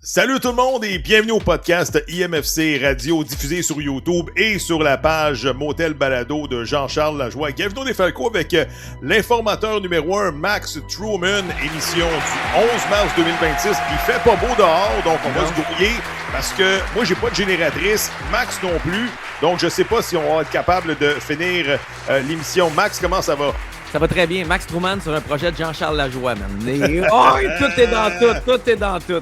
Salut tout le monde et bienvenue au podcast IMFC Radio diffusé sur YouTube et sur la page Motel Balado de Jean-Charles Lajoie. Bienvenue des Falcos avec l'informateur numéro 1 Max Truman, émission du 11 mars 2026. Il fait pas beau dehors, donc on va se grouiller parce que moi j'ai pas de génératrice, Max non plus, donc je sais pas si on va être capable de finir l'émission. Max, comment ça va? Ça va très bien. Max Truman sur un projet de Jean-Charles Lajoie, man. Oh, tout est dans tout est dans tout.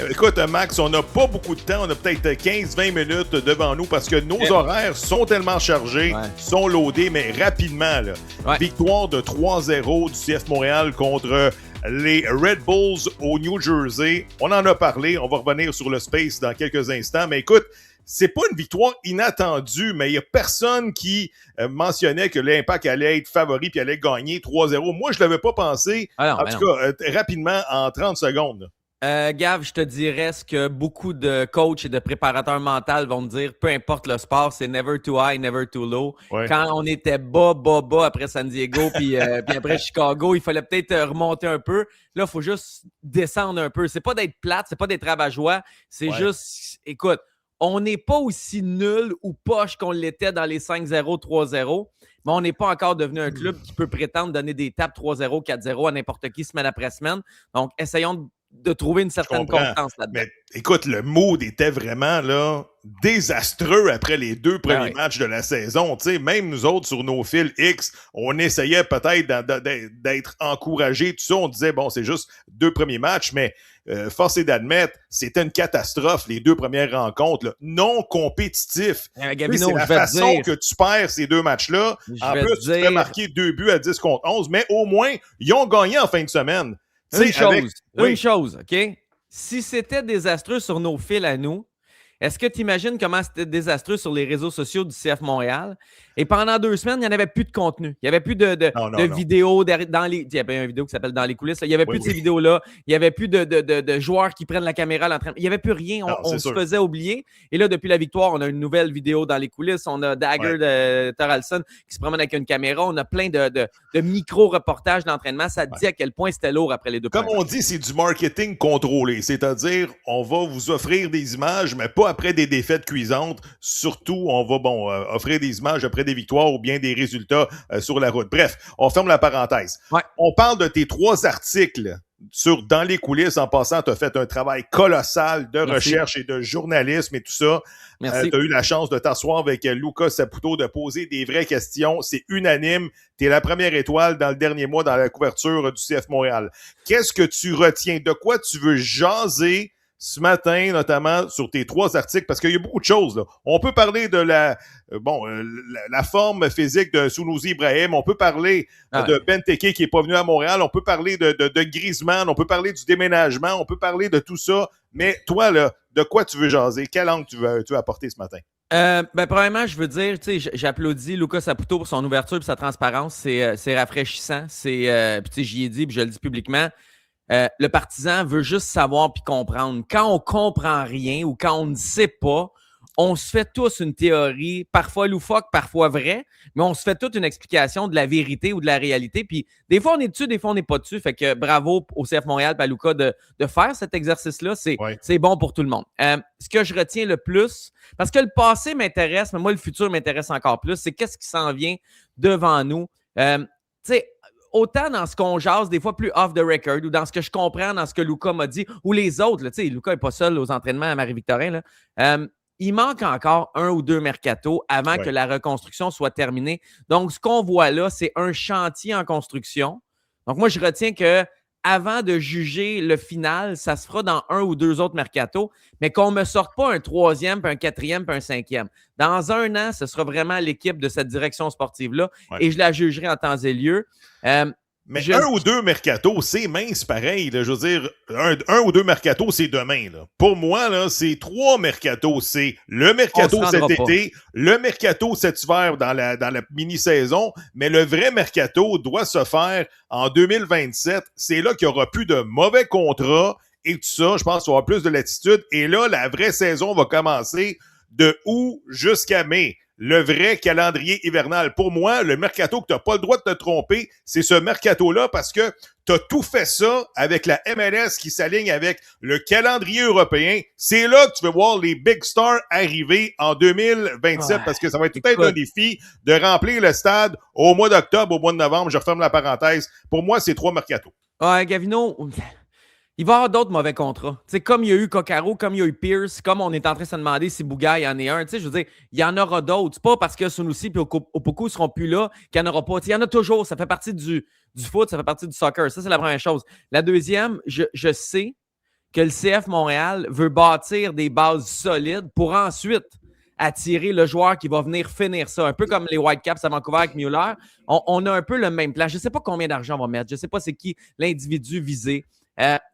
Écoute, Max, on n'a pas beaucoup de temps. On a peut-être 15-20 minutes devant nous parce que nos horaires sont tellement chargés, sont loadés, mais rapidement. Là. Ouais. Victoire de 3-0 du CF Montréal contre les Red Bulls au New Jersey. On en a parlé. On va revenir sur le space dans quelques instants. Mais écoute, c'est pas une victoire inattendue, mais il n'y a personne qui mentionnait que l'Impact allait être favori puis allait gagner 3-0. Moi, je l'avais pas pensé. En tout cas, rapidement, en 30 secondes. Gav, je te dirais ce que beaucoup de coachs et de préparateurs mentaux vont me dire, peu importe le sport, c'est never too high, never too low. Ouais. Quand on était bas après San Diego puis après Chicago, il fallait peut-être remonter un peu. Là, il faut juste descendre un peu. C'est pas d'être plate, c'est pas d'être rabat-joie, c'est juste, écoute, on n'est pas aussi nul ou poche qu'on l'était dans les 5-0, 3-0, mais on n'est pas encore devenu un club qui peut prétendre donner des tapes 3-0, 4-0 à n'importe qui semaine après semaine. Donc, essayons de trouver une certaine constance là-dedans. Mais écoute, le mood était vraiment là désastreux après les deux premiers matchs de la saison. Tu sais, même nous autres, sur nos fils X, on essayait peut-être d'être encouragés, tout ça. On disait, bon, c'est juste deux premiers matchs, mais force est d'admettre, c'était une catastrophe, les deux premières rencontres, là, non compétitifs. Gabino, c'est la façon que tu perds ces deux matchs-là. En plus, tu fais marquer 2 buts à 10 contre 11, mais au moins, ils ont gagné en fin de semaine. Une chose, OK? Si c'était désastreux sur nos fils à nous, est-ce que tu imagines comment c'était désastreux sur les réseaux sociaux du CF Montréal? Et pendant 2 semaines, il n'y en avait plus de contenu. Il n'y avait plus de vidéos dans les... Il y avait une vidéo qui s'appelle « Dans les coulisses ». Il n'y avait plus de ces vidéos-là. Il n'y avait plus de joueurs qui prennent la caméra à l'entraînement. Il n'y avait plus rien. On se faisait oublier. Et là, depuis la victoire, on a une nouvelle vidéo dans les coulisses. On a Dagger de Thoralson qui se promène avec une caméra. On a plein de micro-reportages d'entraînement. Ça dit à quel point c'était lourd après les 2 Comme on dit, c'est du marketing contrôlé. C'est-à-dire, on va vous offrir des images, mais pas après des défaites cuisantes. Surtout, on va offrir des images après des victoires ou bien des résultats sur la route. Bref, on ferme la parenthèse. Ouais. On parle de tes 3 articles sur Dans les coulisses. En passant, tu as fait un travail colossal de recherche et de journalisme et tout ça. Tu as eu la chance de t'asseoir avec Luca Saputo, de poser des vraies questions. C'est unanime. Tu es la première étoile dans le dernier mois dans la couverture du CF Montréal. Qu'est-ce que tu retiens? De quoi tu veux jaser ce matin, notamment sur tes 3 articles, parce qu'il y a beaucoup de choses, là. On peut parler de la forme physique de Sunusi Ibrahim, on peut parler de Benteke qui est pas venu à Montréal, on peut parler de Griezmann, on peut parler du déménagement, on peut parler de tout ça, mais toi, là, de quoi tu veux jaser? Quel angle tu veux apporter ce matin? Premièrement, je veux dire, tu sais, j'applaudis Luca Saputo pour son ouverture et sa transparence, c'est rafraîchissant, puis tu sais, j'y ai dit, puis je le dis publiquement. Le partisan veut juste savoir puis comprendre. Quand on comprend rien ou quand on ne sait pas, on se fait tous une théorie, parfois loufoque, parfois vraie, mais on se fait toute une explication de la vérité ou de la réalité. Puis des fois, on est dessus, des fois, on n'est pas dessus. Fait que bravo au CF Montréal et à Luca de faire cet exercice-là. C'est bon pour tout le monde. Ce que je retiens le plus, parce que le passé m'intéresse, mais moi, le futur m'intéresse encore plus, c'est qu'est-ce qui s'en vient devant nous. Tu sais, autant dans ce qu'on jase, des fois plus off the record, ou dans ce que je comprends, dans ce que Luca m'a dit, ou les autres, tu sais, Luca n'est pas seul aux entraînements à Marie-Victorin, là. Il manque encore 1 ou 2 mercatos avant que la reconstruction soit terminée. Donc, ce qu'on voit là, c'est un chantier en construction. Donc, moi, je retiens que avant de juger le final, ça se fera dans 1 ou 2 autres mercatos, mais qu'on ne me sorte pas un 3e, puis un 4e, puis un 5e. Dans 1 an, ce sera vraiment l'équipe de cette direction sportive-là, et je la jugerai en temps et lieu. Mais 1 ou 2 mercatos, c'est mince pareil. Là. Je veux dire, un ou 2 mercatos, c'est demain. Là. Pour moi, là, c'est 3 mercatos. C'est le mercato cet été, le mercato cet hiver dans la mini-saison, mais le vrai mercato doit se faire en 2027. C'est là qu'il n'y aura plus de mauvais contrats et tout ça. Je pense qu'il y aura plus de latitude. Et là, la vraie saison va commencer de août jusqu'à mai. le vrai calendrier hivernal. Pour moi, le mercato que tu n'as pas le droit de te tromper, c'est ce mercato-là parce que tu as tout fait ça avec la MLS qui s'aligne avec le calendrier européen. C'est là que tu veux voir les big stars arriver en 2027 parce que ça va être peut-être un défi de remplir le stade au mois d'octobre, au mois de novembre. Je referme la parenthèse. Pour moi, c'est 3 mercatos. Ouais, Gavino, il va y avoir d'autres mauvais contrats. T'sais, comme il y a eu Coccaro, comme il y a eu Pierce, comme on est en train de se demander si Bougaille en est un. Je veux dire, il y en aura d'autres. C'est pas parce que Sunusi et Opoku ne seront plus là qu'il n'y en aura pas. Il y en a toujours. Ça fait partie du foot, ça fait partie du soccer. Ça, c'est la première chose. La deuxième, je sais que le CF Montréal veut bâtir des bases solides pour ensuite attirer le joueur qui va venir finir ça. Un peu comme les Whitecaps à Vancouver avec Mueller. On a un peu le même plan. Je ne sais pas combien d'argent on va mettre. Je ne sais pas c'est qui l'individu visé.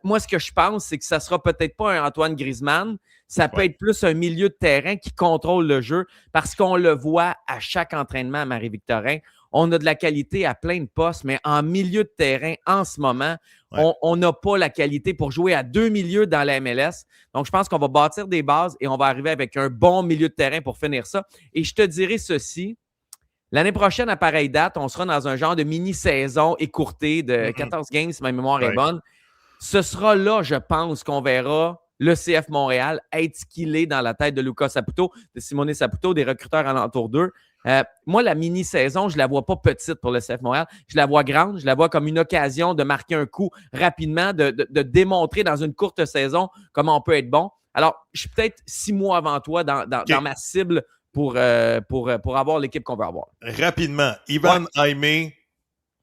Moi, ce que je pense, c'est que ça ne sera peut-être pas un Antoine Griezmann. Ça peut être plus un milieu de terrain qui contrôle le jeu parce qu'on le voit à chaque entraînement à Marie-Victorin. On a de la qualité à plein de postes, mais en milieu de terrain, en ce moment, on n'a pas la qualité pour jouer à 2 milieux dans la MLS. Donc, je pense qu'on va bâtir des bases et on va arriver avec un bon milieu de terrain pour finir ça. Et je te dirai ceci. L'année prochaine, à pareille date, on sera dans un genre de mini-saison écourtée de 14 games, si ma mémoire est bonne. Ce sera là, je pense, qu'on verra le CF Montréal être ce qu'il est dans la tête de Lucas Saputo, de Simone Saputo, des recruteurs alentour d'eux. Moi, la mini-saison, je ne la vois pas petite pour le CF Montréal. Je la vois grande. Je la vois comme une occasion de marquer un coup rapidement, de démontrer dans une courte saison comment on peut être bon. Alors, je suis peut-être 6 mois avant toi dans ma cible pour avoir l'équipe qu'on veut avoir. Rapidement, Ivan Jaime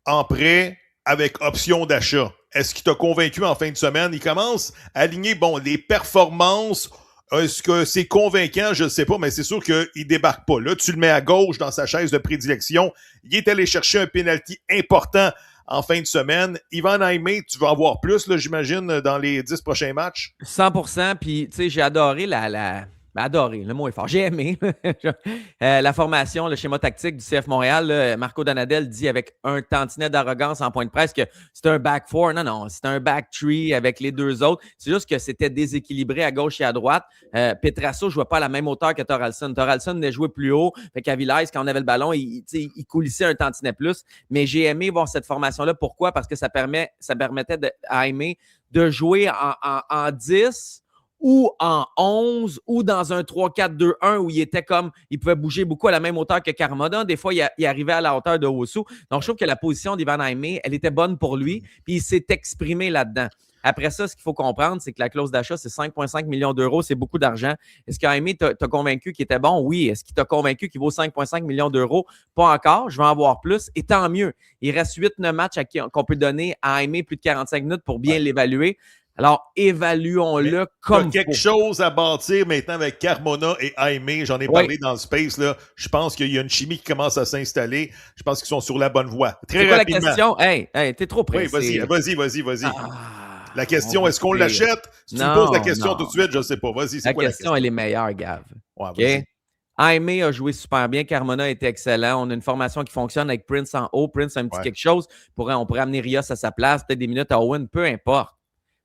en prêt avec option d'achat. Est-ce qu'il t'a convaincu en fin de semaine? Il commence à aligner, les performances. Est-ce que c'est convaincant? Je ne sais pas, mais c'est sûr qu'il ne débarque pas. Là, tu le mets à gauche dans sa chaise de prédilection. Il est allé chercher un penalty important en fin de semaine. Ivan Jaime, tu vas en voir plus, là, j'imagine, dans les 10 prochains matchs? 100%. Puis, tu sais, j'ai adoré adoré, le mot est fort. J'ai aimé la formation, le schéma tactique du CF Montréal. Là, Marco Donadel dit avec un tantinet d'arrogance en point de presse que c'est un back four. Non, c'est un back three avec les deux autres. C'est juste que c'était déséquilibré à gauche et à droite. Petrasso ne jouait pas à la même hauteur que Thoralson. Thoralson venait jouer plus haut. Fait qu'Avilés, quand on avait le ballon, il coulissait un tantinet plus. Mais j'ai aimé voir cette formation-là. Pourquoi? Parce que ça permettait à Jaime de jouer en 10 ou en 11, ou dans un 3-4-2-1 où il pouvait bouger beaucoup à la même hauteur que Carmona. Des fois, il arrivait à la hauteur de Owusu. Donc, je trouve que la position d'Ivan Jaime, elle était bonne pour lui, puis il s'est exprimé là-dedans. Après ça, ce qu'il faut comprendre, c'est que la clause d'achat, c'est 5,5 millions d'euros, c'est beaucoup d'argent. Est-ce que Jaime t'a convaincu qu'il était bon? Oui. Est-ce qu'il t'a convaincu qu'il vaut 5,5 millions d'euros? Pas encore, je vais en voir plus, et tant mieux. Il reste 8-9 matchs qu'on peut donner à Jaime plus de 45 minutes pour bien l'évaluer. Alors, évaluons-le comme il y a quelque chose à bâtir maintenant avec Carmona et Jaime. J'en ai parlé dans le space. Là. Je pense qu'il y a une chimie qui commence à s'installer. Je pense qu'ils sont sur la bonne voie. Très rapidement. La question? Hey, t'es trop pressé. Oui, vas-y. La question, est-ce qu'on l'achète? Si tu me poses la question tout de suite, je ne sais pas. Vas-y, c'est quoi la question? Elle est meilleure, Gav. Ouais, okay? Jaime a joué super bien. Carmona était excellent. On a une formation qui fonctionne avec Prince en haut. Prince a un petit quelque chose. On pourrait amener Rios à sa place, peut-être des minutes à Owen, peu importe.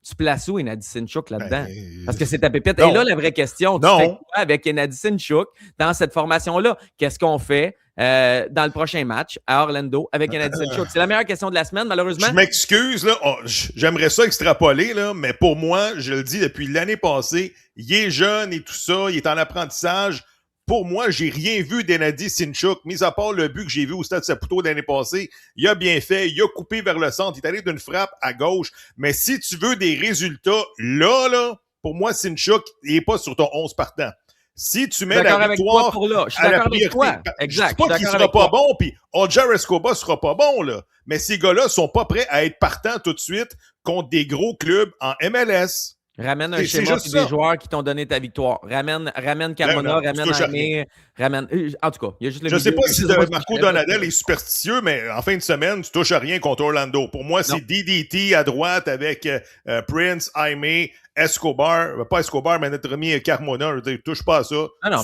Tu places où Enadi Sinchuk là-dedans? Parce que c'est ta pépite. Et là, la vraie question, tu fais quoi avec Enadi Sinchuk dans cette formation-là? Qu'est-ce qu'on fait dans le prochain match à Orlando avec Enadi Sinchuk? C'est la meilleure question de la semaine, malheureusement. Je m'excuse, là. J'aimerais ça extrapoler, là, mais pour moi, je le dis depuis l'année passée, il est jeune et tout ça, il est en apprentissage. Pour moi, j'ai rien vu d'Enadi Sinchuk, mis à part le but que j'ai vu au Stade Saputo l'année passée. Il a bien fait, il a coupé vers le centre, il est allé d'une frappe à gauche. Mais si tu veux des résultats, là, pour moi, Sinchuk, il n'est pas sur ton 11 partant. Si tu mets la victoire à la priorité, exact. Je dis pas qu'il sera pas bon, puis Odjar Escobar sera pas bon, là. Mais ces gars-là sont pas prêts à être partants tout de suite contre des gros clubs en MLS. Ramène un schéma et des joueurs qui t'ont donné ta victoire. Ramène Carmona, ramène Jaime, ramène... En tout cas, il y a juste le Je ne sais pas si Marco Donadel est superstitieux, mais en fin de semaine, tu touches à rien contre Orlando. Pour moi, c'est DDT à droite avec Prince, Jaime, Escobar. Pas Escobar, mais notre ami Carmona. Je veux dire, touche pas à ça. Non,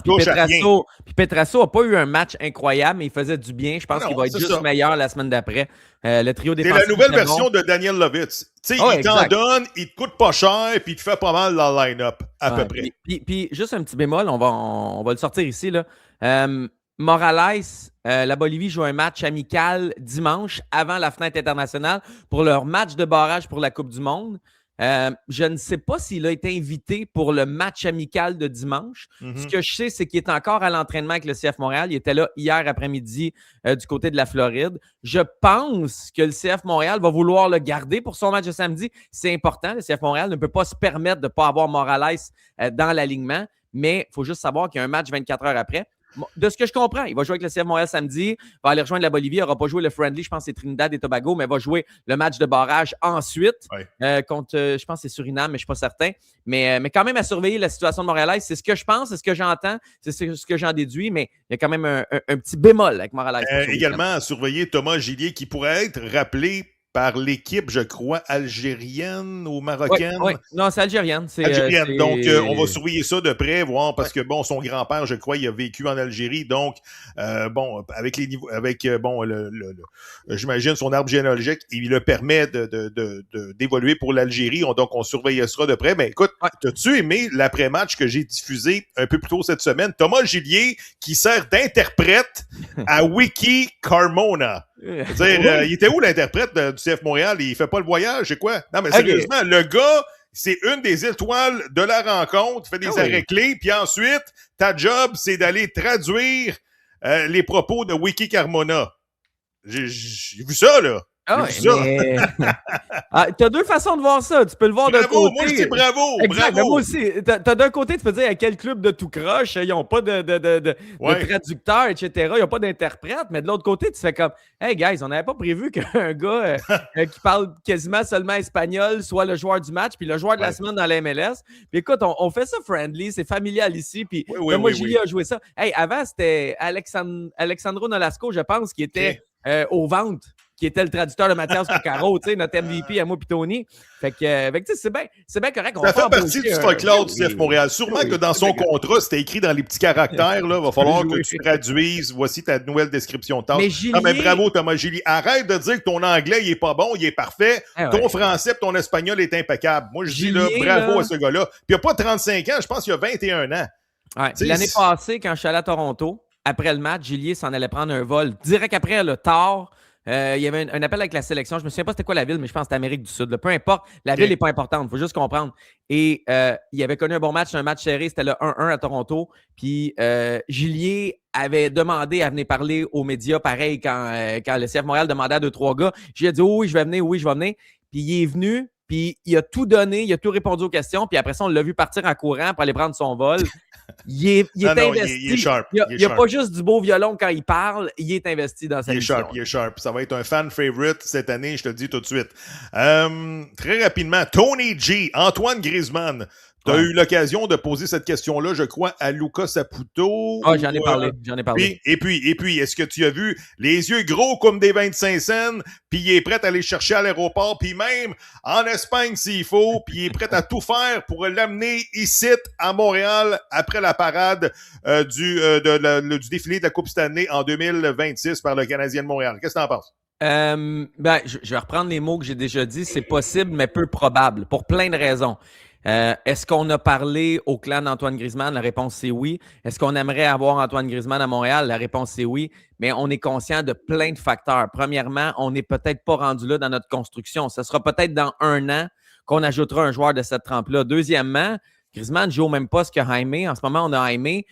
puis Petrasso n'a pas eu un match incroyable, mais il faisait du bien. Je pense qu'il va être juste meilleur la semaine d'après. Le trio défensif. C'est la nouvelle version de Daniel Lovitz. Tu sais, il t'en donne, il te coûte pas cher, puis il te fait pas mal dans le line-up, à peu près. Puis juste un petit bémol, on va le sortir ici, là. Morales, la Bolivie joue un match amical dimanche avant la fenêtre internationale pour leur match de barrage pour la Coupe du Monde. Je ne sais pas s'il a été invité pour le match amical de dimanche. Ce que je sais, c'est qu'il est encore à l'entraînement avec le CF Montréal. Il était là hier après-midi du côté de la Floride. Je pense que le CF Montréal va vouloir le garder pour son match de samedi. C'est important. Le CF Montréal ne peut pas se permettre de ne pas avoir Morales dans l'alignement, mais il faut juste savoir qu'il y a un match 24 heures après. De ce que je comprends, il va jouer avec le CF Montréal samedi, va aller rejoindre la Bolivie, il n'aura pas joué le friendly, je pense que c'est Trinidad et Tobago, mais il va jouer le match de barrage ensuite contre, je pense que c'est Suriname, mais je ne suis pas certain. Mais quand même à surveiller la situation de Morales, c'est ce que je pense, c'est ce que j'entends, c'est ce que j'en déduis, mais il y a quand même un petit bémol avec Morales. Également à surveiller Thomas Gillier qui pourrait être rappelé par l'équipe, je crois, algérienne ou marocaine. Oui. Non, c'est algérienne. Algérienne. Donc, on va surveiller ça de près, voir, parce que, bon, son grand-père, je crois, il a vécu en Algérie. Donc, avec les niveaux, j'imagine, son arbre généalogique, il le permet d'évoluer pour l'Algérie. Donc, on surveillera de près. Mais écoute, t'as-tu aimé l'après-match que j'ai diffusé un peu plus tôt cette semaine? Thomas Gillier, qui sert d'interprète à Wiki Carmona. Il était où l'interprète du CF Montréal? Il fait pas le voyage, c'est quoi? Non, mais sérieusement, le gars, c'est une des étoiles de la rencontre, fait des arrêts clés, puis ensuite, ta job, c'est d'aller traduire les propos de Wiki Carmona. J'ai vu ça, là. Ah ouais, mais... tu as deux façons de voir ça. Tu peux le voir d'un côté. Moi, je dis bravo. Exact. Bravo. Moi aussi. T'as d'un côté, tu peux dire à quel club de tout croche, ils n'ont pas de traducteur, etc. Ils n'ont pas d'interprète. Mais de l'autre côté, tu fais comme hey, guys, on n'avait pas prévu qu'un gars qui parle quasiment seulement espagnol soit le joueur du match, puis le joueur de la semaine dans la MLS. Puis écoute, on fait ça friendly, c'est familial ici. Puis moi, Julie a joué ça. Hey, avant, c'était Alexandro Nolasco, je pense, qui était aux ventes, qui était le traducteur de Mathias Coccaro, tu sais, notre MVP à moi pis Tony. Fait que c'est bien correct. Ça fait partie du folklore du CF Montréal. Sûrement que dans son contrat, c'était écrit dans les petits caractères, là. Va falloir que tu traduises. Voici ta nouvelle description de tâche. Mais bravo, Thomas Gillier. Arrête de dire que ton anglais, il est pas bon, il est parfait. Ton français et ton espagnol est impeccable. Moi, je dis là, bravo à ce gars-là. Puis il n'y a pas 35 ans, je pense qu'il y a 21 ans. L'année passée, quand je suis allé à Toronto, après le match, Gillier s'en allait prendre un vol direct après, tard. Il y avait un appel avec la sélection. Je me souviens pas c'était quoi la ville, mais je pense que c'était Amérique du Sud. Là. Peu importe, la ville n'est pas importante. Il faut juste comprendre. Et il avait connu un bon match, un match serré. C'était le 1-1 à Toronto. Puis Gillier avait demandé à venir parler aux médias, pareil, quand le CF Montréal demandait à 2-3 gars. J'ai dit oui, je vais venir, oui, je vais venir. Puis il est venu. Puis il a tout donné, il a tout répondu aux questions. Puis après ça, on l'a vu partir en courant pour aller prendre son vol. Il est investi. Il est sharp. Il n'y a pas juste du beau violon quand il parle, il est investi dans sa mission. Il est sharp. Ça va être un fan favorite cette année, je te le dis tout de suite. Très rapidement, Tony G, Antoine Griezmann. Tu as eu l'occasion de poser cette question-là, je crois, à Lucas Saputo. Ah, j'en ai parlé. Et puis, est-ce que tu as vu les yeux gros comme des 25 cents, puis il est prêt à aller chercher à l'aéroport, puis même en Espagne s'il faut, puis il est prêt à tout faire pour l'amener ici à Montréal après la parade du défilé de la Coupe Stanley en 2026 par le Canadien de Montréal. Qu'est-ce que tu en penses? Je vais reprendre les mots que j'ai déjà dit. C'est possible, mais peu probable, pour plein de raisons. Est-ce qu'on a parlé au clan d'Antoine Griezmann? La réponse, c'est oui. Est-ce qu'on aimerait avoir Antoine Griezmann à Montréal? La réponse, c'est oui. Mais on est conscient de plein de facteurs. Premièrement, on n'est peut-être pas rendu là dans notre construction. Ce sera peut-être dans 1 an qu'on ajoutera un joueur de cette trempe-là. Deuxièmement, Griezmann joue au même poste que Jaime. En ce moment, on a Jaime.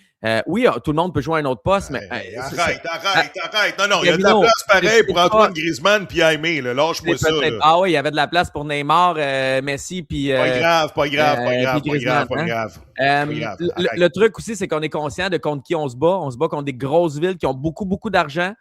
Oui, tout le monde peut jouer à un autre poste, mais... Arrête. Non, il y a de la place pareil pour Antoine Griezmann puis Jaime. Lâche-moi ça. Ah oui, il y avait de la place pour Neymar, Messi, puis... Pas grave. Le truc aussi, c'est qu'on est conscient de contre qui on se bat. On se bat contre des grosses villes qui ont beaucoup d'argent,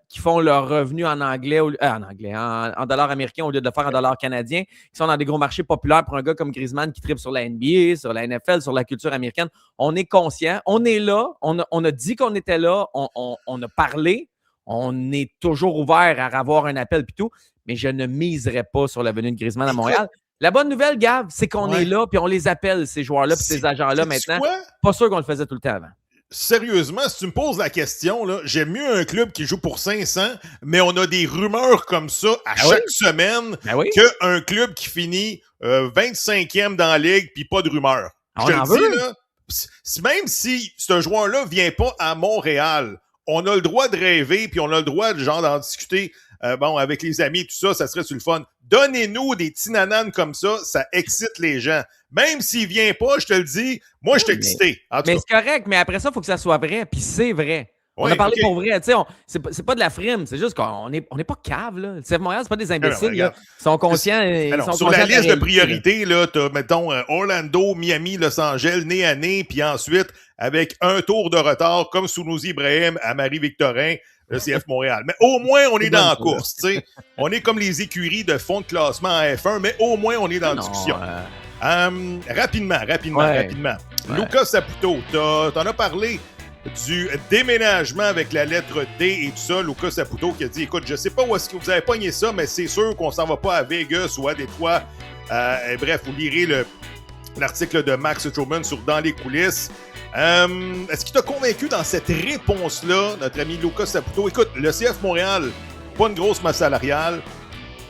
qui font leur revenu en anglais, en dollars américains au lieu de le faire en dollars canadiens, qui sont dans des gros marchés populaires pour un gars comme Griezmann qui tripe sur la NBA, sur la NFL, sur la culture américaine. On est conscient, on est là, on a dit qu'on était là, on a parlé, on est toujours ouvert à avoir un appel et tout, mais je ne miserais pas sur la venue de Griezmann à Montréal. La bonne nouvelle, Gab, c'est qu'on est là puis on les appelle, ces joueurs-là puis ces agents-là maintenant. Pas sûr qu'on le faisait tout le temps avant. Sérieusement, si tu me poses la question, là, j'aime mieux un club qui joue pour 500, mais on a des rumeurs comme ça à chaque semaine qu'un club qui finit 25e dans la ligue puis pas de rumeurs. Je te le dis, là, même si ce joueur-là vient pas à Montréal, on a le droit de rêver, puis on a le droit de genre d'en discuter avec les amis, tout ça, ça serait sur le fun. Donnez-nous des tinananes comme ça excite les gens. Même s'il vient pas, je te le dis, moi, je suis excité. Mais c'est correct, mais après ça, il faut que ça soit vrai, puis c'est vrai. On a parlé pour vrai, tu sais, c'est pas de la frime, c'est juste qu'on n'est pas cave, là. Le CF Montréal, c'est pas des imbéciles, là. Ils sont conscients. Sur la liste de priorités, là, t'as, mettons, Orlando, Miami, Los Angeles, nez à nez, puis ensuite, avec un tour de retard, comme Sunusi Ibrahim à Marie-Victorin, le CF Montréal. Mais au moins, on est dans la course, tu sais. On est comme les écuries de fond de classement en F1, mais au moins, on est dans la discussion. Rapidement. Ouais. Luca Saputo, t'en as parlé du déménagement avec la lettre D et tout ça. Luca Saputo qui a dit, écoute, je sais pas où est-ce que vous avez pogné ça, mais c'est sûr qu'on s'en va pas à Vegas ou à Détroit. Bref, vous lirez l'article de Max Truman sur Dans les coulisses. Est-ce qu'il t'a convaincu dans cette réponse-là, notre ami Luca Saputo? Écoute, le CF Montréal, pas une grosse masse salariale,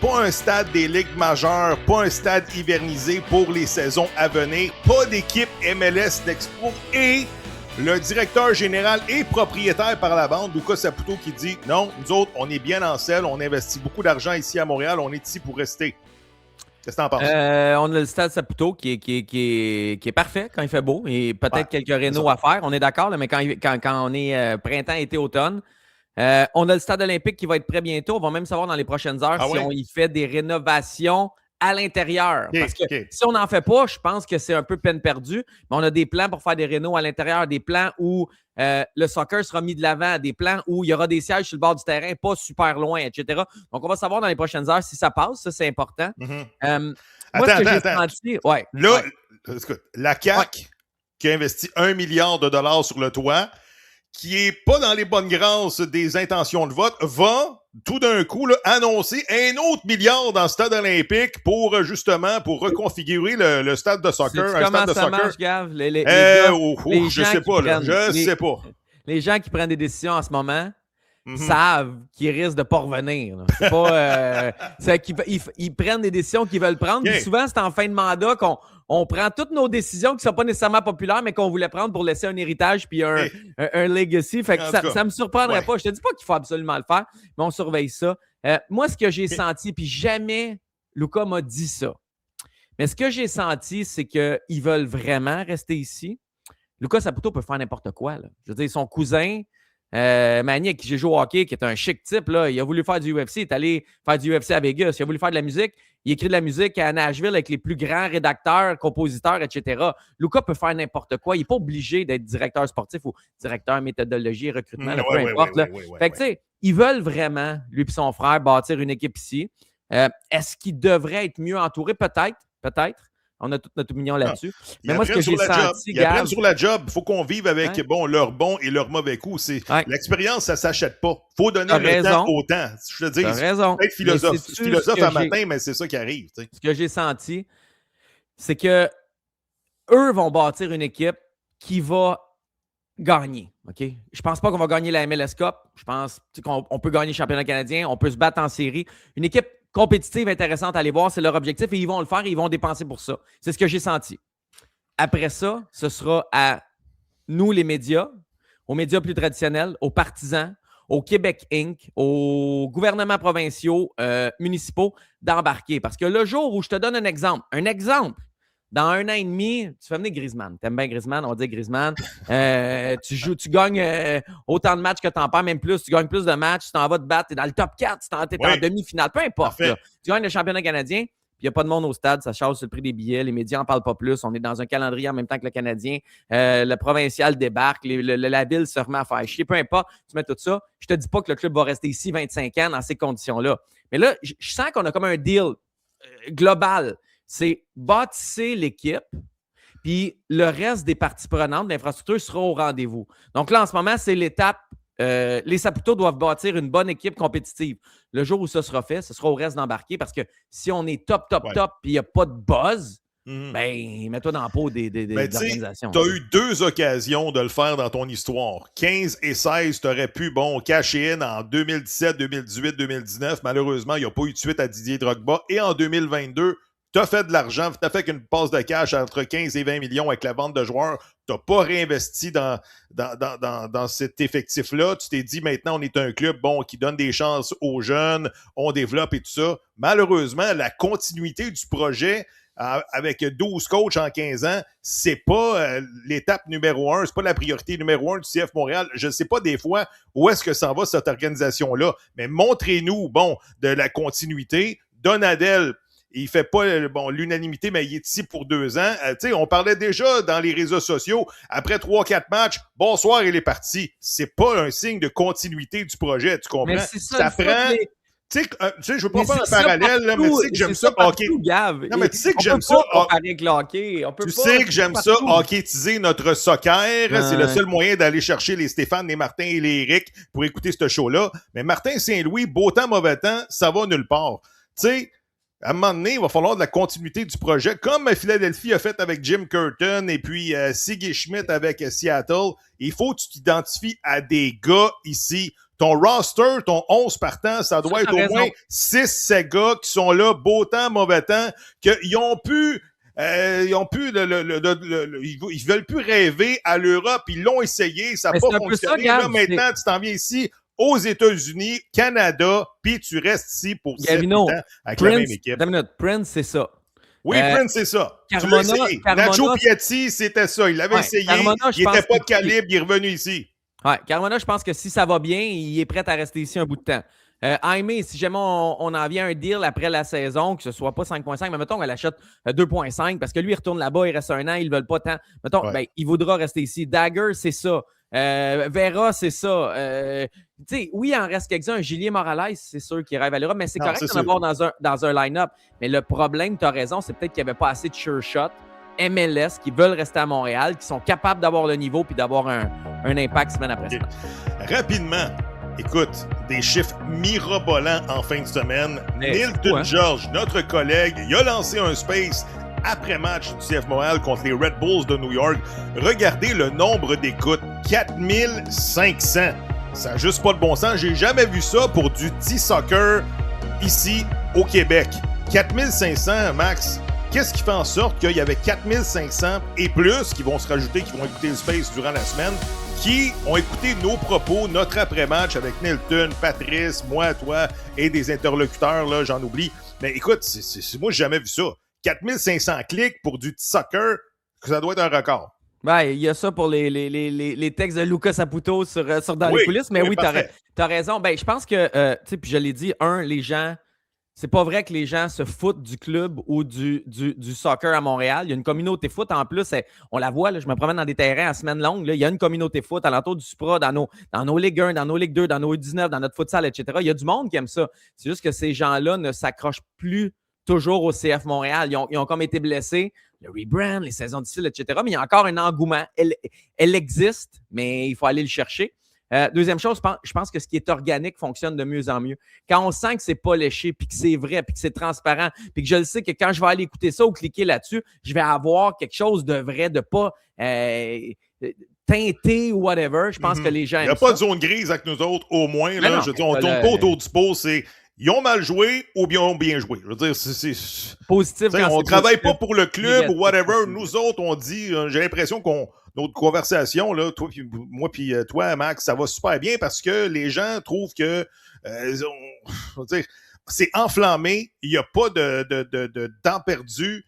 pas un stade des ligues majeures, pas un stade hivernisé pour les saisons à venir, pas d'équipe MLS d'Expo et le directeur général et propriétaire par la bande, Luca Saputo, qui dit « Non, nous autres, on est bien en selle, on investit beaucoup d'argent ici à Montréal, on est ici pour rester. » Qu'est-ce que t'en penses? On a le stade Saputo qui est parfait quand il fait beau et peut-être quelques rénaux à faire, on est d'accord, là, mais quand on est printemps, été, automne. On a le stade olympique qui va être prêt bientôt. On va même savoir dans les prochaines heures si on y fait des rénovations à l'intérieur. Parce que si on n'en fait pas, je pense que c'est un peu peine perdue. Mais on a des plans pour faire des rénos à l'intérieur, des plans où le soccer sera mis de l'avant, des plans où il y aura des sièges sur le bord du terrain, pas super loin, etc. Donc, on va savoir dans les prochaines heures si ça passe. Ça, c'est important. Moi, ce que j'ai senti... Là, écoute, la CAQ qui a investi 1 milliard de dollars sur le toit, qui est pas dans les bonnes grâces des intentions de vote, va tout d'un coup là, annoncer un autre milliard dans le stade olympique pour reconfigurer le stade de soccer. Un stade de soccer. Marche, Gav? Je sais pas. Les gens qui prennent des décisions en ce moment savent qu'ils risquent de pas revenir. Là. C'est pas, ils prennent des décisions qu'ils veulent prendre. Puis souvent, c'est en fin de mandat qu'on prend toutes nos décisions qui ne sont pas nécessairement populaires, mais qu'on voulait prendre pour laisser un héritage puis un legacy. Fait que ça ne me surprendrait pas. Je te dis pas qu'il faut absolument le faire, mais on surveille ça. Moi, ce que j'ai senti, puis jamais Luca m'a dit ça, mais ce que j'ai senti, c'est qu'ils veulent vraiment rester ici. Luca Saputo peut faire n'importe quoi. Là. Je veux dire, son cousin, Manny, avec qui j'ai joué au hockey, qui est un chic type, là, il a voulu faire du UFC, il est allé faire du UFC à Vegas, il a voulu faire de la musique, il écrit de la musique à Nashville avec les plus grands rédacteurs, compositeurs, etc. Luca peut faire n'importe quoi, il n'est pas obligé d'être directeur sportif ou directeur méthodologie et recrutement, peu importe. Fait que tu sais, ils veulent vraiment, lui et son frère, bâtir une équipe ici. Est-ce qu'il devrait être mieux entouré? Peut-être. On a toute notre opinion là-dessus. Mais moi, ce que j'ai senti, ils apprennent sur la job. Il faut qu'on vive avec leurs bons et leurs mauvais coups. L'expérience, ça ne s'achète pas. Il faut donner le temps au temps. Je te dis, c'est philosophe à matin, mais c'est ça qui arrive. T'sais. Ce que j'ai senti, c'est que eux vont bâtir une équipe qui va gagner. Okay? Je pense pas qu'on va gagner la MLS Cup. Je pense qu'on peut gagner le championnat canadien. On peut se battre en série. Une équipe compétitive, intéressante à aller voir, c'est leur objectif et ils vont le faire et ils vont dépenser pour ça. C'est ce que j'ai senti. Après ça, ce sera à nous, les médias, aux médias plus traditionnels, aux partisans, au Québec Inc., aux gouvernements provinciaux, municipaux, d'embarquer. Parce que le jour où je te donne un exemple, dans 1 an et demi, tu fais venir Griezmann. T'aimes bien Griezmann, on dit Griezmann. Tu gagnes autant de matchs que t'en perds, même plus. Tu gagnes plus de matchs, tu t'en vas te battre, t'es dans le top 4, t'es en demi-finale, peu importe. Tu gagnes le championnat canadien, puis il n'y a pas de monde au stade, ça chasse le prix des billets, les médias n'en parlent pas plus, on est dans un calendrier en même temps que le Canadien, le provincial débarque, la ville se remet à faire chier, peu importe, tu mets tout ça. Je te dis pas que le club va rester ici 25 ans dans ces conditions-là. Mais là, je sens qu'on a comme un deal global. C'est bâtisser l'équipe, puis le reste des parties prenantes de l'infrastructure sera au rendez-vous. Donc là, en ce moment, c'est l'étape. Les Saputo doivent bâtir une bonne équipe compétitive. Le jour où ça sera fait, ce sera au reste d'embarquer parce que si on est top, puis il n'y a pas de buzz, ben, mets-toi dans la peau des organisations. Tu as eu 2 occasions de le faire dans ton histoire. 15 et 16, tu aurais pu, cacher in en 2017, 2018, 2019. Malheureusement, il n'y a pas eu de suite à Didier Drogba. Et en 2022, tu as fait de l'argent, tu as fait qu'une passe de cash entre 15 et 20 millions avec la vente de joueurs, tu n'as pas réinvesti dans cet effectif-là. Tu t'es dit, maintenant, on est un club qui donne des chances aux jeunes, on développe et tout ça. Malheureusement, la continuité du projet avec 12 coachs en 15 ans, c'est pas l'étape numéro 1, c'est pas la priorité numéro 1 du CF Montréal. Je ne sais pas des fois où est-ce que ça va, cette organisation-là, mais montrez-nous, de la continuité. Donadel, il fait pas l'unanimité, mais il est ici pour 2 ans. On parlait déjà dans les réseaux sociaux, après 3-4 matchs, bonsoir, il est parti. C'est pas un signe de continuité du projet, tu comprends? Mais c'est ça prend... Tu sais, je veux pas faire un parallèle, là, mais tu sais que j'aime ça hockey. Non, mais tu sais que j'aime ça. Tu sais que j'aime ça hockeytiser notre soccer. C'est le seul moyen d'aller chercher les Stéphane, les Martin et les Eric pour écouter ce show-là. Mais Martin Saint-Louis, beau temps, mauvais temps, ça va nulle part. Tu sais, à un moment donné, il va falloir de la continuité du projet, comme Philadelphie a fait avec Jim Curtin et puis Siggy Schmidt avec Seattle. Il faut que tu t'identifies à des gars ici. Ton roster, ton 11 partants, ça doit être au moins 6 gars qui sont là, beau temps, mauvais temps, qu'ils ont pu... ils veulent plus rêver à l'Europe, ils l'ont essayé, ça n'a pas fonctionné. Là, maintenant, tu t'en viens ici aux États-Unis, Canada, puis tu restes ici pour 7 ans avec la même équipe. Prince, c'est ça. Oui, Prince, c'est ça. Nacho Piatti, c'était ça. Il l'avait essayé, il n'était pas de calibre, il est revenu ici. Ouais, Carmona, je pense que si ça va bien, il est prêt à rester ici un bout de temps. Jaime, si jamais on en vient à un deal après la saison, que ce soit pas 5.5, mais mettons qu'elle achète 2.5, parce que lui, il retourne là-bas, il reste 1 an, ils ne veulent pas tant. Mettons, il voudra rester ici. Dagger, c'est ça. Vera, c'est ça. Oui, il en reste quelques-uns. Julien Morales, c'est sûr qu'il rêve à l'Europe, mais c'est correct d'en avoir dans un line-up. Mais le problème, tu as raison, c'est peut-être qu'il n'y avait pas assez de sure shot. MLS qui veulent rester à Montréal, qui sont capables d'avoir le niveau puis d'avoir un impact semaine après semaine. Rapidement, écoute, des chiffres mirobolants en fin de semaine. Nilton George, notre collègue, il a lancé un space après-match du CF Montréal contre les Red Bulls de New York. Regardez le nombre d'écoutes, 4500. Ça n'a juste pas de bon sens. J'ai jamais vu ça pour du T-Soccer ici au Québec. 4500, Max. Qu'est-ce qui fait en sorte qu'il y avait 4500 et plus qui vont se rajouter, qui vont écouter le space durant la semaine, qui ont écouté nos propos, notre après-match avec Nilton, Patrice, moi, toi et des interlocuteurs, là, j'en oublie. Mais écoute, moi, j'ai jamais vu ça. 4500 clics pour du soccer, ça doit être un record. Ouais, il y a ça pour les textes de Luca Saputo sur dans les coulisses, mais oui, t'as raison. Je pense que, tu sais, puis je l'ai dit, les gens... C'est pas vrai que les gens se foutent du club ou du soccer à Montréal. Il y a une communauté foot en plus. On la voit, là, je me promène dans des terrains à semaine longue. Là, il y a une communauté foot alentour du Supra, dans nos Ligue 1, dans nos Ligue 2, dans nos U19, dans notre futsal, etc. Il y a du monde qui aime ça. C'est juste que ces gens-là ne s'accrochent plus toujours au CF Montréal. Ils ont comme été blessés. Le rebrand, les saisons difficiles, etc. Mais il y a encore un engouement. Elle existe, mais il faut aller le chercher. Deuxième chose, je pense que ce qui est organique fonctionne de mieux en mieux. Quand on sent que c'est pas léché, puis que c'est vrai, puis que c'est transparent, puis que je le sais que quand je vais aller écouter ça ou cliquer là-dessus, je vais avoir quelque chose de vrai, de pas teinté ou whatever. Je pense que les gens aiment ça. Il n'y a pas de zone grise avec nous autres, au moins. Là, je veux dire, on ne tourne pas autour du pot, c'est... Ils ont mal joué ou bien ont bien joué. Je veux dire, c'est positif. On ne travaille pas pour le club ou whatever. Nous autres, on dit, j'ai l'impression notre conversation, là, moi puis toi, Max, ça va super bien parce que les gens trouvent que c'est enflammé, il n'y a pas de temps perdu.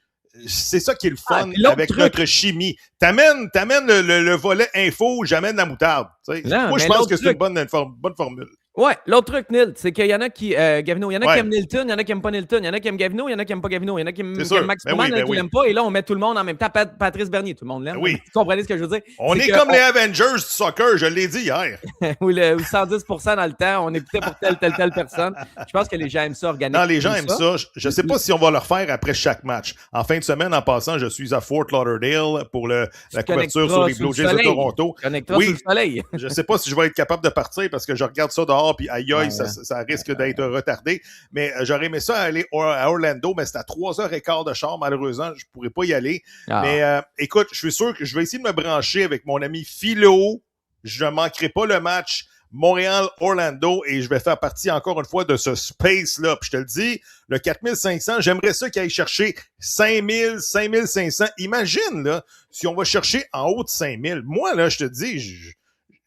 C'est ça qui est le fun avec notre chimie. T'amènes le volet info, j'amène la moutarde. Non, moi, je pense que c'est une bonne formule. Ouais, l'autre truc, Nil, c'est qu'il y en a qui, Gavino, il y en a qui aiment Nilton, il y en a qui n'aiment pas Nilton, il y en a qui aiment Gavino, il y en a qui n'aiment pas Gavino, il y en a qui aiment Max Bouman, il y en a qui l'aiment pas, et là, on met tout le monde en même temps. Patrice Bernier, tout le monde l'aime. Oui. Vous comprenez ce que je veux dire? On est comme les Avengers du soccer, je l'ai dit hier. Ou 110% dans le temps, on écoutait pour telle personne. Je pense que les gens aiment ça organiquement. Non, les gens aiment ça. Je ne sais pas si on va le refaire après chaque match. En fin de semaine, en passant, je suis à Fort Lauderdale pour la couverture sur les Blue Jays de Toronto. Oui, sur le soleil. Je ne sais pas si je vais être capable de partir parce que je regarde ça dehors, puis aïe, ça risque d'être retardé. Mais j'aurais aimé ça aller à Orlando, mais c'est à 3h15 de char, malheureusement. Je ne pourrais pas y aller. Mais écoute, je suis sûr que je vais essayer de me brancher avec mon ami Philo. Je ne manquerai pas le match Montréal-Orlando et je vais faire partie encore une fois de ce space-là. Puis je te le dis, le 4500, j'aimerais ça qu'il aille chercher 5000, 5500. Imagine, là, si on va chercher en haut de 5000. Moi, là, je te dis,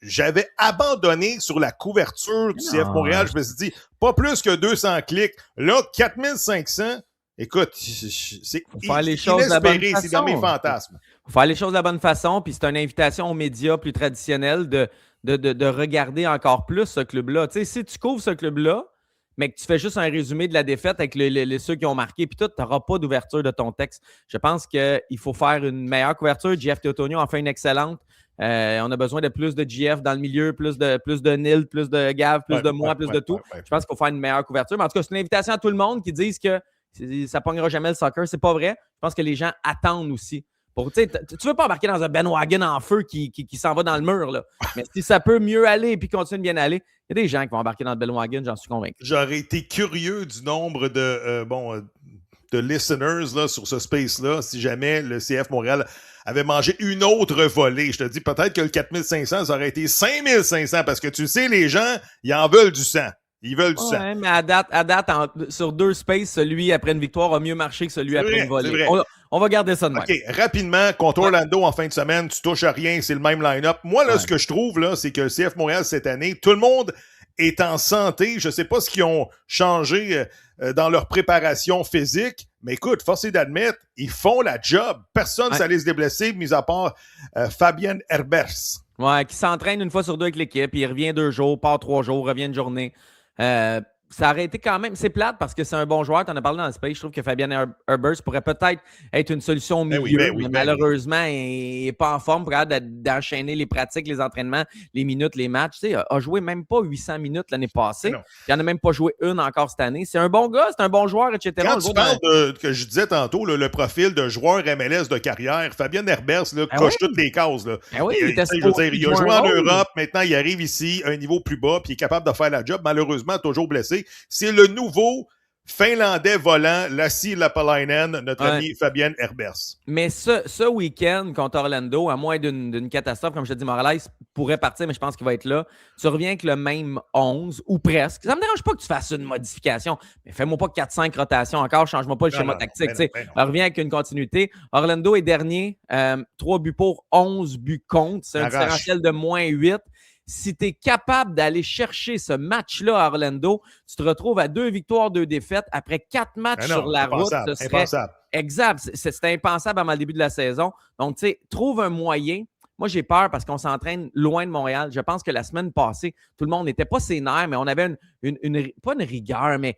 j'avais abandonné sur la couverture du CF Montréal. Je me suis dit, pas plus que 200 clics. Là, 4500, écoute, c'est inespéré, c'est dans mes fantasmes. Il faut faire les choses de la bonne façon, puis c'est une invitation aux médias plus traditionnels de regarder encore plus ce club-là. Tu sais, si tu couvres ce club-là, mais que tu fais juste un résumé de la défaite avec ceux qui ont marqué, puis tout, tu n'auras pas d'ouverture de ton texte. Je pense qu'il faut faire une meilleure couverture. JF Teotonio en fait une excellente. On a besoin de plus de GF dans le milieu, plus de Nil, plus de Gav, plus de moi, plus de tout. Je pense qu'il faut faire une meilleure couverture. Mais en tout cas, c'est une invitation à tout le monde qui disent que ça ne pognera jamais le soccer. C'est pas vrai. Je pense que les gens attendent aussi. Tu ne veux pas embarquer dans un bandwagon en feu qui s'en va dans le mur. Là. Mais si ça peut mieux aller et puis continuer de bien aller, il y a des gens qui vont embarquer dans le bandwagon, j'en suis convaincu. J'aurais été curieux du nombre de listeners là, sur ce space-là si jamais le CF Montréal avait mangé une autre volée. Je te dis peut-être que le 4500, ça aurait été 5500 parce que tu sais, les gens, ils en veulent du sang. Ils veulent du sang. Mais à date sur 2 spaces, celui après une victoire a mieux marché que celui après une volée. On va garder ça de même. OK, rapidement, contre Orlando en fin de semaine, tu touches à rien, c'est le même line-up. Moi, là, ce que je trouve, là, c'est que le CF Montréal, cette année, tout le monde est en santé. Je ne sais pas ce qu'ils ont changé dans leur préparation physique, mais écoute, force est d'admettre, ils font la job. Personne ne s'allait se déblesser, mis à part Fabien Herbers. Ouais, qui s'entraîne une fois sur 2 avec l'équipe, il revient 2 jours, part 3 jours, revient une journée. Ça aurait été quand même... C'est plate parce que c'est un bon joueur. Tu en as parlé dans le space. Je trouve que Fabien Herbers pourrait peut-être être une solution au milieu. Mais malheureusement, il n'est pas en forme pour d'enchaîner les pratiques, les entraînements, les minutes, les matchs. Tu sais, a joué même pas 800 minutes l'année passée. Il n'en a même pas joué une encore cette année. C'est un bon gars, c'est un bon joueur, etc. Quand tu parles que je disais tantôt, le profil de joueur MLS de carrière, Fabien Herbers coche toutes les cases. Là. Il a joué en Europe, maintenant il arrive ici à un niveau plus bas, puis il est capable de faire la job. Malheureusement, toujours blessé. C'est le nouveau Finlandais volant, Lassi Lapalainen, notre ami Fabien Herbers. Mais ce week-end contre Orlando, à moins d'une catastrophe, comme je te dis, Morales pourrait partir, mais je pense qu'il va être là. Tu reviens avec le même 11, ou presque. Ça ne me dérange pas que tu fasses une modification, mais fais-moi pas 4-5 rotations encore, change-moi pas le schéma tactique. Reviens avec une continuité. Orlando est dernier, 3 buts pour, 11 buts contre. C'est un différentiel de -8. Si tu es capable d'aller chercher ce match-là à Orlando, tu te retrouves à 2 victoires, 2 défaites. Après 4 matchs sur la route, ce serait impensable. Exact. C'était impensable avant le début de la saison. Donc, tu sais, trouve un moyen. Moi, j'ai peur parce qu'on s'entraîne loin de Montréal. Je pense que la semaine passée, tout le monde n'était pas ses nerfs, mais on avait pas une rigueur, mais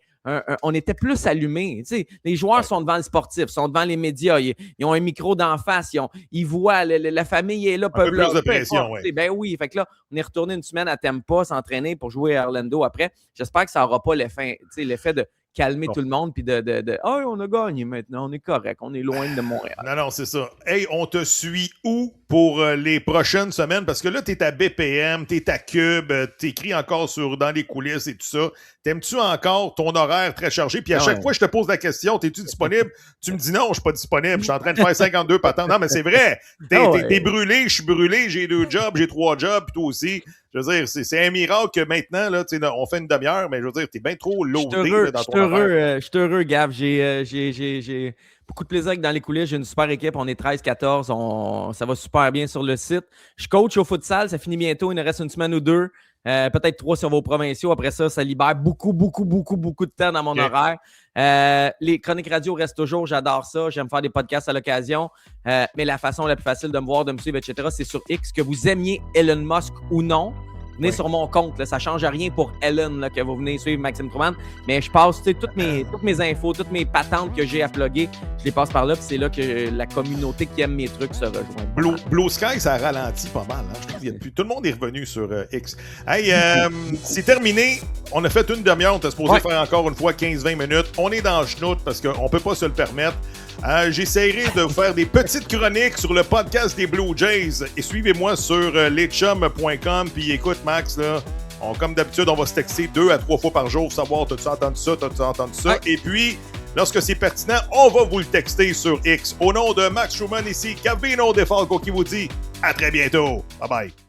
on était plus allumés. Tu sais, les joueurs sont devant le sportif, sont devant les médias. Ils ont un micro d'en face. Ils voient, la famille est là. Un peu plus de pression, oui. Ben oui. Fait que là, on est retourné une semaine à Tampa s'entraîner pour jouer à Orlando après. J'espère que ça n'aura pas l'effet de calmer tout le monde puis on a gagné maintenant, on est correct, on est loin de Montréal. Non, c'est ça. Hey, on te suit où pour les prochaines semaines? Parce que là, t'es à BPM, t'es à Cube, t'écris encore dans les coulisses et tout ça. T'aimes-tu encore ton horaire très chargé? Puis à chaque fois que je te pose la question, t'es-tu disponible? Tu me dis non, je suis pas disponible, je suis en train de faire 52 patentes. Non, mais c'est vrai. T'es brûlé, je suis brûlé, j'ai 2 jobs, j'ai 3 jobs, puis toi aussi. Je veux dire, c'est un miracle que maintenant, là, on fait une demi-heure, mais je veux dire, t'es bien trop loadé dans ton horaire. Je suis heureux, Gav. J'ai beaucoup de plaisir dans les coulisses. J'ai une super équipe. On est 13-14. Ça va super bien sur le site. Je coach au futsal. Ça finit bientôt. Il nous reste une semaine ou 2. Peut-être 3 sur vos provinciaux. Après ça libère beaucoup de temps dans mon horaire. Les chroniques radio restent toujours. J'adore ça. J'aime faire des podcasts à l'occasion. Mais la façon la plus facile de me voir, de me suivre, etc., c'est sur X. Que vous aimiez Elon Musk ou non, venez sur mon compte. Là, ça ne change rien pour Ellen là, que vous venez suivre Maxime Truman. Mais je passe toutes mes infos, toutes mes patentes que j'ai à plugger. Je les passe par là. Puis c'est là que la communauté qui aime mes trucs se rejoint. Blue Sky, ça ralentit pas mal. Hein? Je trouve qu'il tout le monde est revenu sur X. Hey, c'est terminé. On a fait une demi-heure. On était supposé faire encore une fois 15-20 minutes. On est dans le schnout parce qu'on ne peut pas se le permettre. J'essaierai de faire des petites chroniques sur le podcast des Blue Jays. Et suivez-moi sur leschum.com. Puis écoute, Max, là, comme d'habitude, on va se texter 2 à 3 fois par jour pour savoir t'as-tu entendu ça, t'as-tu entendu ça. Et puis, lorsque c'est pertinent, on va vous le texter sur X. Au nom de Max Schumann ici, Gavino De Falco qui vous dit à très bientôt. Bye bye.